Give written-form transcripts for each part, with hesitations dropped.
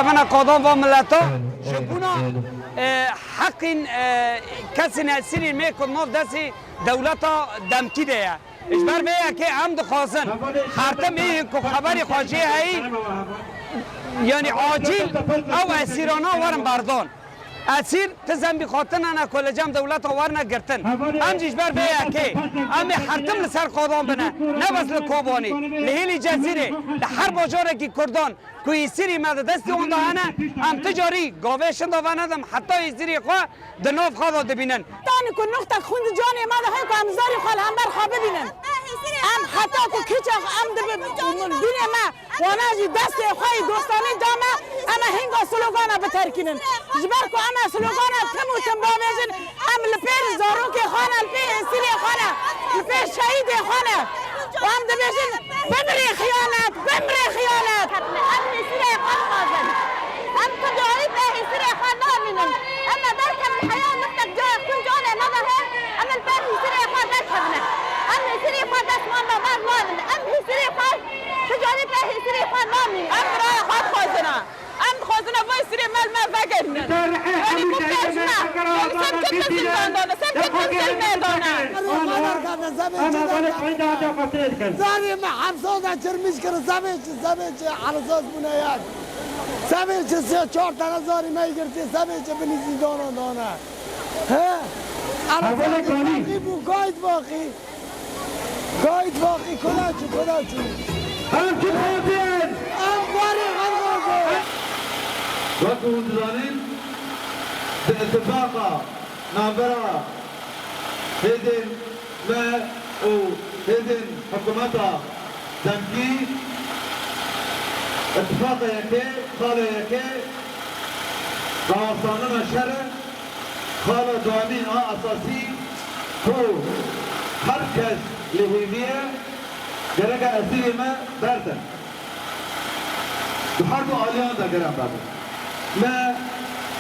کمنا قادم و ملتا شبونا حق کسی نسیری میکن ناف دستی دولتا دمکی ده اجبر بیا که هم دخواستن خارتم این که خبری خواجه هایی یعنی عاجل او اسیرانا ورم بردان اسیر تزن بخاطن انا کل جام دولت ورنا گرتن هم جبر بیا که هم حرتم لسر قادم بنا نه بس لکوبانی لهیلی جزیره لحر باجاره کی کردان کوی سری ماده دستی اون دهانه هم تجاری گاوشن داوانه دم حتی سری خوا دنوف خدا دبینن تانی کو نقطه خوند جانی ماده های کو امزاری خال هم بر خواب ببینن ام حتی کو کیچا ام دنیا ما وناجی دست خوای دوستانی دامه اما هنگا سلوگانا بترکینن جبر کو اما سلوگانا تمو تنبامزن ام لپیر زاروک خانه لپیر سری خانه لپیر شهید خانه و ام دبیشن بمری خیانت بمری خیانت ام سری خانه ام تجاری به سری خانه منن اما بركب الحياه نفتك جاي كل جانا نظره اما الباب سری خانه بركبنا ام سری خانه اسمنا ما مالن ام سری خانه تجاری به سری خانه منن ام را خاط خوزنا ام خوزنا وای سری مال ما بگن یعنی مبتجنا سب كل زندان دانا سب كل زندان دانا زاري ما حمصونا جرمش كر زبيج على صوت منايات زبيج سه چهار تا زاري ما يگرتي زبيج بنزي دانا ها انا باقي بو قايد باقي كلاچو هم که بودین ام باري غلغوزو وقت وزرانين باتفاقا نابرا هيدن ما او هيدن حكومتا دمكي اتفاقا يكي خالا يكي قواصاننا شرع خالا دوامين اساسي تو هر کس لهيمية جرقا اسيري ما بردن بحرب آليان دا گرم بردن ما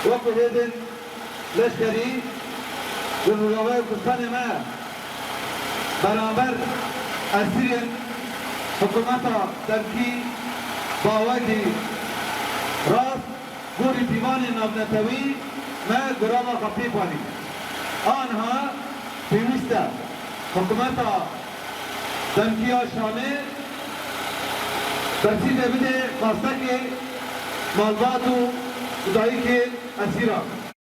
وقت هيدن لشکری جنوبی کردستان ما برابر اسیر حکومت ترکی باوجی راست گوری دیوان نامنتوی ما گرام خفی پانی آنها پیوسته حکومت ترکی شامل ترسیب بده خاصه که مالبات و صدایی که اسیران